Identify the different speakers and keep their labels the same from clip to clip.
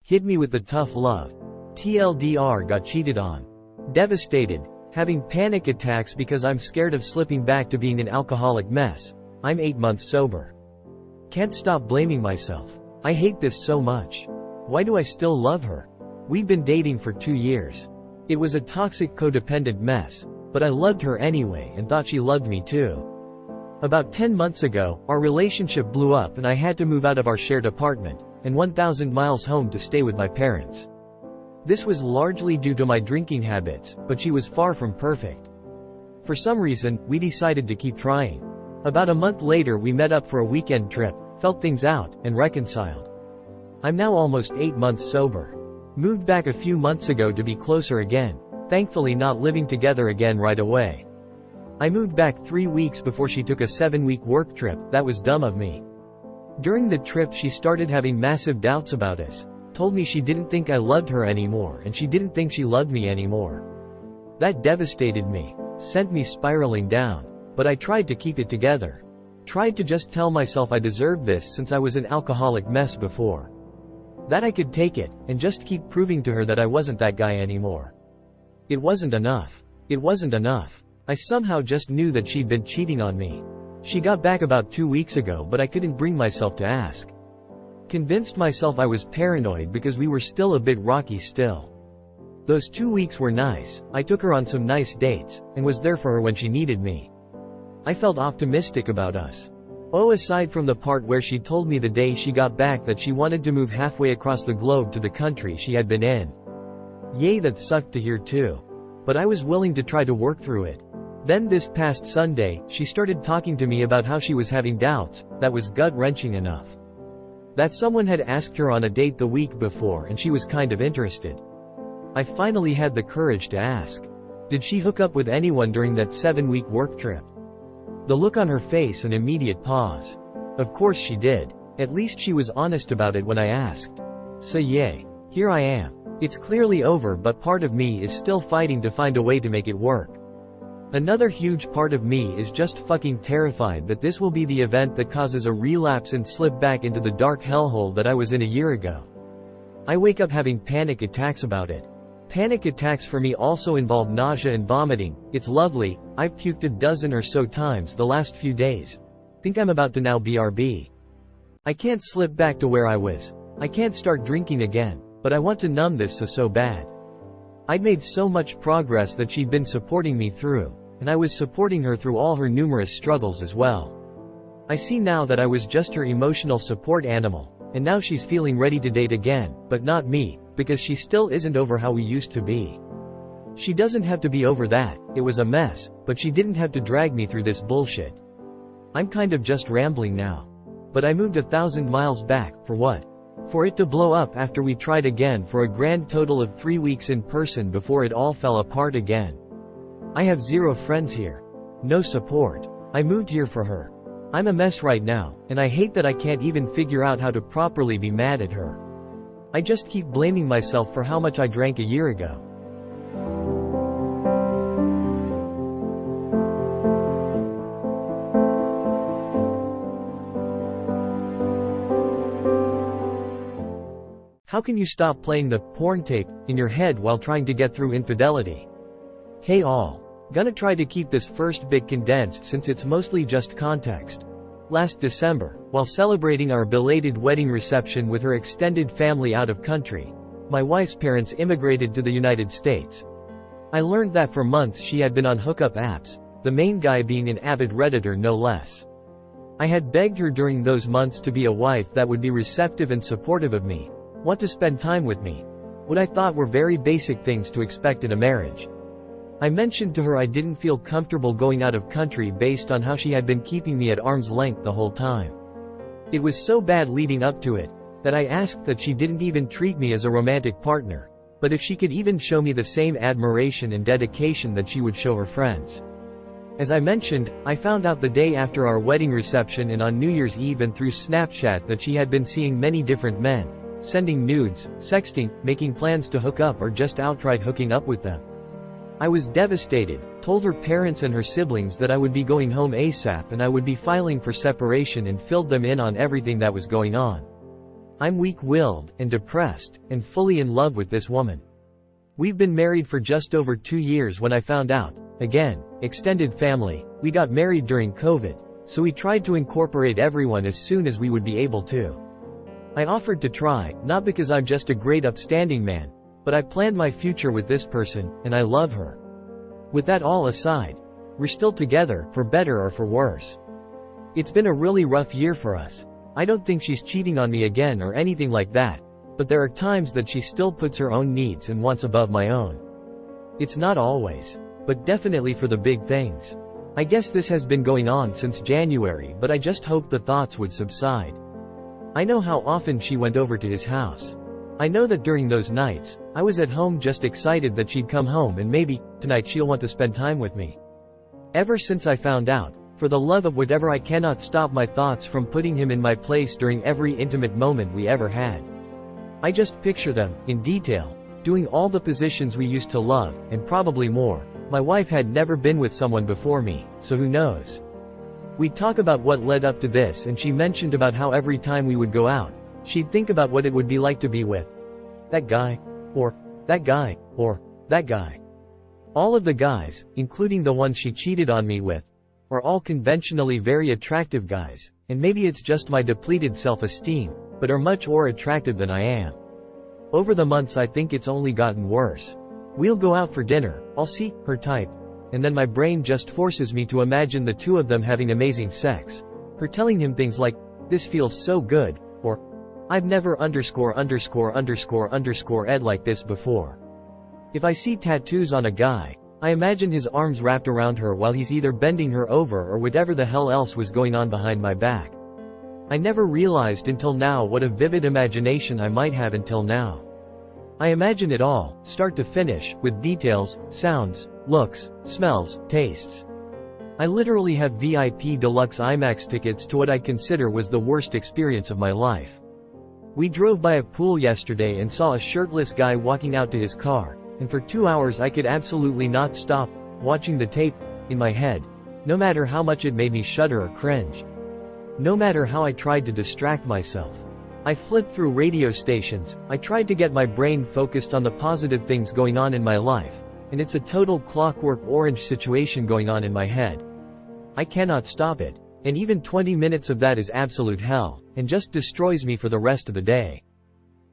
Speaker 1: Hit me with the tough love. TLDR, got cheated on. Devastated. Having panic attacks because I'm scared of slipping back to being an alcoholic mess. I'm 8 months sober. Can't stop blaming myself. I hate this so much. Why do I still love her? We've been dating for 2 years. It was a toxic codependent mess, but I loved her anyway and thought she loved me too. About 10 months ago, our relationship blew up and I had to move out of our shared apartment and 1,000 miles home to stay with my parents. This was largely due to my drinking habits, but she was far from perfect. For some reason, we decided to keep trying. About a month later we met up for a weekend trip, felt things out, and reconciled. I'm now almost 8 months sober. Moved back a few months ago to be closer again, thankfully not living together again right away. I moved back 3 weeks before she took a 7-week work trip. That was dumb of me. During the trip she started having massive doubts about us. Told me she didn't think I loved her anymore and she didn't think she loved me anymore. That devastated me, sent me spiraling down, but I tried to keep it together. Tried to just tell myself I deserved this since I was an alcoholic mess before. That I could take it, and just keep proving to her that I wasn't that guy anymore. It wasn't enough. It wasn't enough. I somehow just knew that she'd been cheating on me. She got back about 2 weeks ago but I couldn't bring myself to ask. Convinced myself I was paranoid because we were still a bit rocky still. Those 2 weeks were nice. I took her on some nice dates, and was there for her when she needed me. I felt optimistic about us. Oh, aside from the part where she told me the day she got back that she wanted to move halfway across the globe to the country she had been in. Yay, that sucked to hear too. But I was willing to try to work through it. Then this past Sunday, she started talking to me about how she was having doubts. That was gut-wrenching enough. That someone had asked her on a date the week before and she was kind of interested. I finally had the courage to ask. Did she hook up with anyone during that 7-week work trip? The look on her face, an immediate pause. Of course she did. At least she was honest about it when I asked. So yay. Here I am. It's clearly over, but part of me is still fighting to find a way to make it work. Another huge part of me is just fucking terrified that this will be the event that causes a relapse and slip back into the dark hellhole that I was in a year ago. I wake up having panic attacks about it. Panic attacks for me also involve nausea and vomiting. It's lovely. I've puked a dozen or so times the last few days. Think I'm about to now BRB. I can't slip back to where I was. I can't start drinking again, but I want to numb this so bad. I'd made so much progress that she'd been supporting me through, and I was supporting her through all her numerous struggles as well. I see now that I was just her emotional support animal, and now she's feeling ready to date again, but not me, because she still isn't over how we used to be. She doesn't have to be over that. It was a mess, but she didn't have to drag me through this bullshit. I'm kind of just rambling now. But I moved 1,000 miles back, for what? For it to blow up after we tried again for a grand total of 3 weeks in person before it all fell apart again. I have 0 friends here. No support. I moved here for her. I'm a mess right now, and I hate that I can't even figure out how to properly be mad at her. I just keep blaming myself for how much I drank a year ago. How can you stop playing the porn tape in your head while trying to get through infidelity? Hey all. Gonna try to keep this first bit condensed since it's mostly just context. Last December, while celebrating our belated wedding reception with her extended family out of country, my wife's parents immigrated to the United States. I learned that for months she had been on hookup apps, the main guy being an avid Redditor no less. I had begged her during those months to be a wife that would be receptive and supportive of me, want to spend time with me. What I thought were very basic things to expect in a marriage. I mentioned to her I didn't feel comfortable going out of country based on how she had been keeping me at arm's length the whole time. It was so bad leading up to it, that I asked that she didn't even treat me as a romantic partner, but if she could even show me the same admiration and dedication that she would show her friends. As I mentioned, I found out the day after our wedding reception and on New Year's Eve and through Snapchat that she had been seeing many different men, sending nudes, sexting, making plans to hook up or just outright hooking up with them. I was devastated, told her parents and her siblings that I would be going home ASAP and I would be filing for separation and filled them in on everything that was going on. I'm weak-willed, and depressed, and fully in love with this woman. We've been married for just over 2 years when I found out. Again, extended family, we got married during COVID, so we tried to incorporate everyone as soon as we would be able to. I offered to try, not because I'm just a great upstanding man, but I planned my future with this person, and I love her. With that all aside, we're still together, for better or for worse. It's been a really rough year for us. I don't think she's cheating on me again or anything like that, but there are times that she still puts her own needs and wants above my own. It's not always, but definitely for the big things. I guess this has been going on since January, but I just hoped the thoughts would subside. I know how often she went over to his house. I know that during those nights, I was at home just excited that she'd come home and maybe, tonight she'll want to spend time with me. Ever since I found out, for the love of whatever, I cannot stop my thoughts from putting him in my place during every intimate moment we ever had. I just picture them, in detail, doing all the positions we used to love, and probably more. My wife had never been with someone before me, so who knows? We'd talk about what led up to this, and she mentioned about how every time we would go out, she'd think about what it would be like to be with that guy, or that guy, or that guy. All of the guys, including the ones she cheated on me with, are all conventionally very attractive guys, and maybe it's just my depleted self-esteem, but are much more attractive than I am. Over the months I think it's only gotten worse. We'll go out for dinner, I'll see her type, and then my brain just forces me to imagine the two of them having amazing sex. Her telling him things like, "This feels so good," or, "I've never ed like this before." If I see tattoos on a guy, I imagine his arms wrapped around her while he's either bending her over or whatever the hell else was going on behind my back. I never realized until now what a vivid imagination I might have until now. I imagine it all, start to finish, with details, sounds, looks, smells, tastes. I literally have VIP deluxe IMAX tickets to what I consider was the worst experience of my life. We drove by a pool yesterday and saw a shirtless guy walking out to his car, and for 2 hours I could absolutely not stop watching the tape in my head, no matter how much it made me shudder or cringe. No matter how I tried to distract myself. I flipped through radio stations, I tried to get my brain focused on the positive things going on in my life, and it's a total Clockwork Orange situation going on in my head. I cannot stop it, and even 20 minutes of that is absolute hell, and just destroys me for the rest of the day.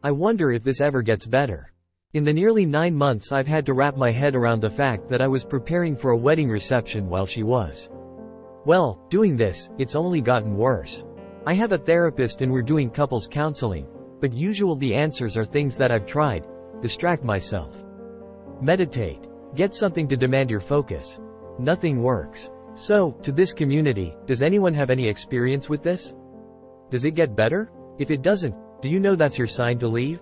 Speaker 1: I wonder if this ever gets better. In the nearly 9 months I've had to wrap my head around the fact that I was preparing for a wedding reception while she was. Well, doing this, it's only gotten worse. I have a therapist and we're doing couples counseling, but usually the answers are things that I've tried. Distract myself. Meditate. Get something to demand your focus. Nothing works. So, to this community, does anyone have any experience with this? Does it get better? If it doesn't, do you know that's your sign to leave?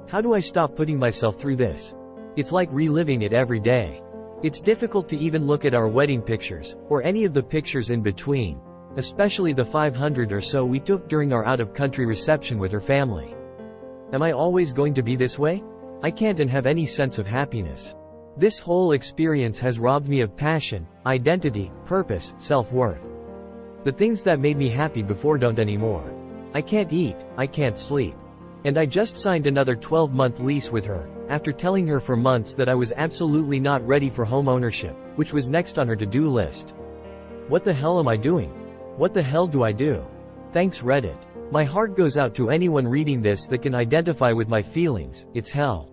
Speaker 1: How do I stop putting myself through this? It's like reliving it every day. It's difficult to even look at our wedding pictures, or any of the pictures in between, especially the 500 or so we took during our out-of-country reception with her family. Am I always going to be this way? I can't and have any sense of happiness. This whole experience has robbed me of passion, identity, purpose, self-worth. The things that made me happy before don't anymore. I can't eat, I can't sleep. And I just signed another 12-month lease with her, after telling her for months that I was absolutely not ready for home ownership, which was next on her to-do list. What the hell am I doing? What the hell do I do? Thanks Reddit. My heart goes out to anyone reading this that can identify with my feelings. It's hell.